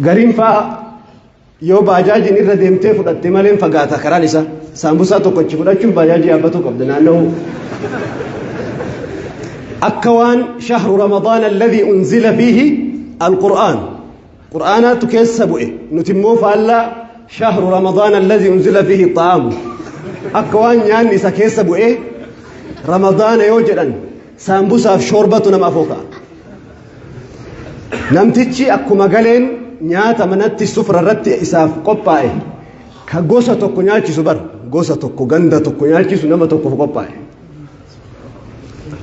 gariin faa yoo baajaajiin irra deemtee fudhatte malee fagaata karaan isa saambusaa tokkochi fudhachuun baajaajii yaabbatu qabda naannoo أكوان شهر رمضان الذي أنزل فيه القرآن قرآنات كيسبوئ نتمو فألا شهر رمضان الذي أنزل فيه الطعام أكوان يعني سكيسبوئ رمضان يوجدا سامبوسا في شوربة نما فوقا نمتيجي أكو مقالين نياتا مناتي سفر الرتي إساف قبائي كغوسة توكو نيالكي سبر غوسة توكو غندا توكو نيالكي سنما توكو قبائي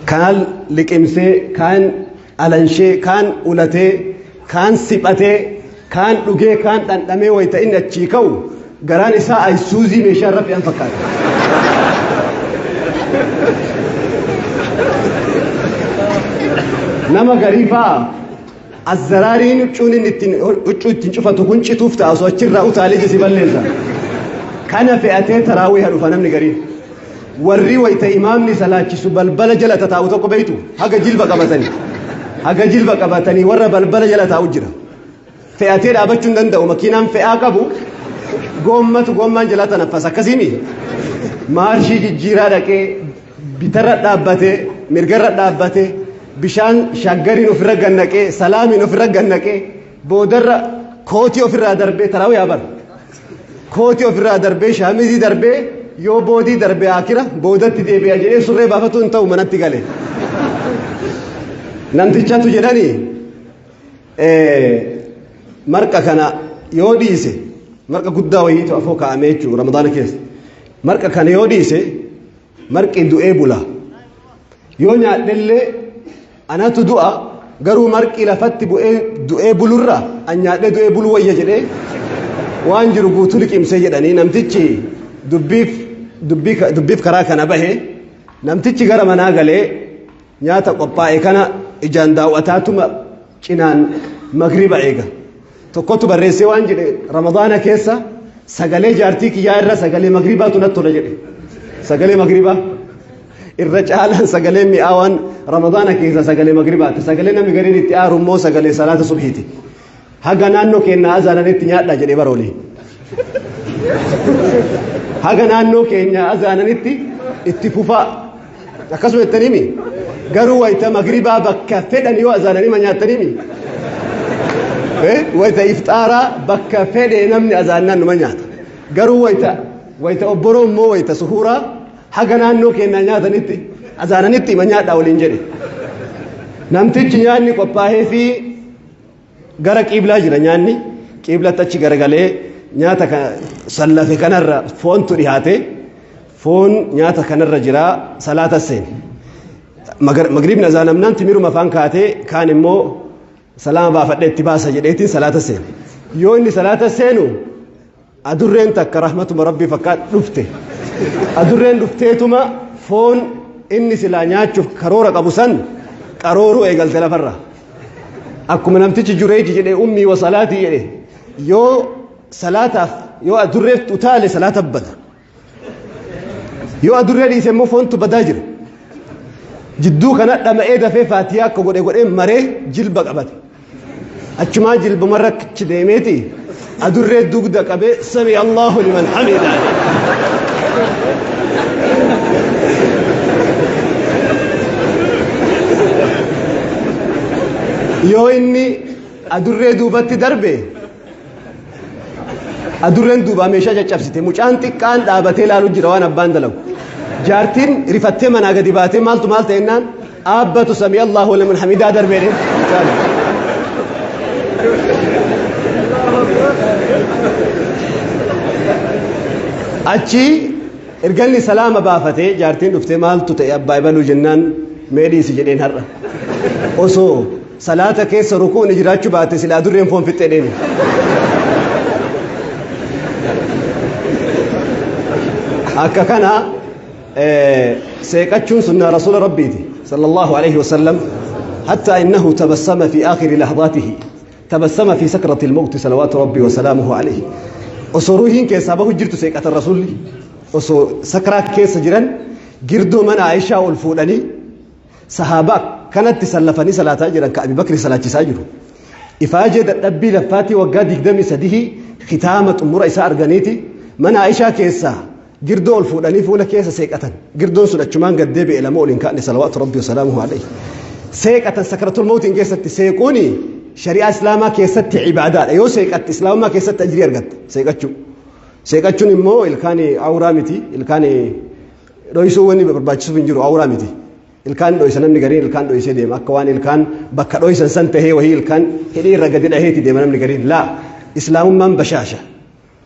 كان لكمسي كان ألنشي كان أولتي كان سبتي كان لجي كان تنتمي ويتإن الشيكو قران إساء السوزي مشرف ينفكار نما غريفا الزرارين تشونين تنشوفا تكونش توفتا أصوات شرا أتالي جسيبا ليزا كان فئتين تراويها رفنمني غريف warri wayta imaamni salaachisu balbala jala taa'u tokko beeytu haga jilba qabatanii warra balbala jala taa'u jira fe'atee dhaabachuu hin danda'u makiinaan fe'aa qabu goommaan jala tanaffasa akkasiimi maarshii jijjiiraa dhaqee bitarra dhaabbatee mirgarra dhaabbatee bishaan shaggariin ofirra gannaqee salaamiin ofirra gannaqee boodarra kootii ofirraa darbee taraawee habar kootii ofirraa darbee shaamizii darbee yoo boodii darbee akira boodatti deebi'a jedhee surree baafatu hin ta'u manatti gale namtichatu jedhani marqa kana yoo dhiise marqa guddaa wayiitu afoo kaa'amee jechuudha ramadaana keessa marqa kana yoo dhiise marqi du'ee bula yoo nyaadhellee anatu du'a garuu marqi lafatti du'ee bulurra an nyaadhee du'ee bulu wayya jedhee waan jiru guutuu liqimsee jedhanii namtichi dubbiif karaa kana bahe namtichi gara manaa galee nyaata qophaa'e kana ijaan daawwataatuma cinaan magriba eega tokkotu barreessee waan jedhe ramadaana keessa sagalee jaartii kiyyaa irra sagalee magribaatu natti tola jedhe sagalee magribaa irra caalaan sagalee mi'aawaan ramadaana keessa sagalee magribaati sagalee namni gariin itti aaru immoo sagalee salaata subhiiti haga naannoo keenya azaananitti nyaadha jedhee baroolii haga naannoo keenya azaananitti itti fufaa akkasuma jettaniimi garuu wayta magribaa bakka fedhan yoo azaananima nyaattaniimi wayta iftaaraa bakka fedhe namni azaannaan numa nyaata garuu wayta obboroo immoo wayta suhuuraa haga naannoo keenya nyaatanitti azaananitti ima nyaadhaa waliin jedhe namtichi nyaanni qophaa'ee fi gara qiiblaa jira nyaanni qiiblatti achi garagalee nyaata sallafe kanarra foontu dhiyaate foon nyaata kanarra jira salaata seen magribni azaanamnaan timiruma afaan kaatee kaan immoo salaama baafadhee itti baasa jedheetiin salaata seen yoo inni salaata seenu adurreen takka rahmatuma rabbii fakkaat dhufte adurreen dhufteetuma foon inni silaa nyaachuuf karoora qabu san qarooruu eegalte lafarra akkuma namtichi jureeji jedhe ummii wa salaatii jedhe yoo salaataaf yoo adurreef utaale salaata bada yoo adurree dhiise immoo foontu badaa jira jidduu kana dhama'ee dafee faatiyaa akka godhe maree jilba qabate achumaa jilbumarra achi deemeeti adurree dugda qabee sami allahu liman hamida yoo inni adurree duubatti darbe adurreen duubaa meeshaa caccabsite mucaan xiqqaan dhaabatee laalu jira waan abbaan dalagu jaartiin rifattee manaa gadi baatee maal ta'ennaan aabbatu sami allahu liman hamidaa darbeedhe achi ergalli salaama baafatee jaartiin dhuftee maaltu ta'e abbaa ibaluu jennaan meedhiisi jedheen har'a osoo salaata keessa rukuun jiraachuu baate sila adurreen foon fixxee dheeni akka kana سيكتشون سنة رسول ربي صلى الله عليه وسلم حتى إنه تبسم في آخر لحظاته تبسم في سكرة الموت صلوات ربي وسلامه عليه أصروهين كيسابه جرت سيكة الرسول أصو سكرات كيس جرن جردو من عائشة والفولاني صحابة كانت تسلفني صلاة جرن كأبي بكر صلاة ساجر إفاجة الأبي لفاتي وقاد يقدمي سديه ختامة أمور إساء أرغانيتي من عائشة كيسا قردون فولاني فولا كيسا سيكة قردون سنة شمان قد ديبي إلى مولين كأني صلوات ربي وسلامه عليه سيكة سكرة الموت إن كيسا سيكوني شريعة إسلاما كيسا عبادات أيو سيكة إسلاما كيسا تجري أرغت سيكة نمو إلكاني أورامتي إلكاني رويسو وني برباجسو فنجرو أورامتي الكان دويسن نمني غرين الكان دويسه ديم اكوان الكان بكا دويسن سنته وهي الكان هدي رغدي دهيتي ديم نمني غرين لا اسلام من بشاشه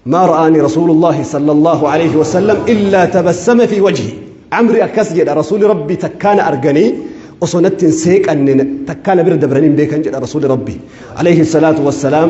ما رآني رسول الله صلى الله عليه وسلم الا تبسم في وجهي عمري اكسجد رسول ربي تكان ارغني وصنت سيق ان تكان برد برنين بكن رسول ربي عليه الصلاه والسلام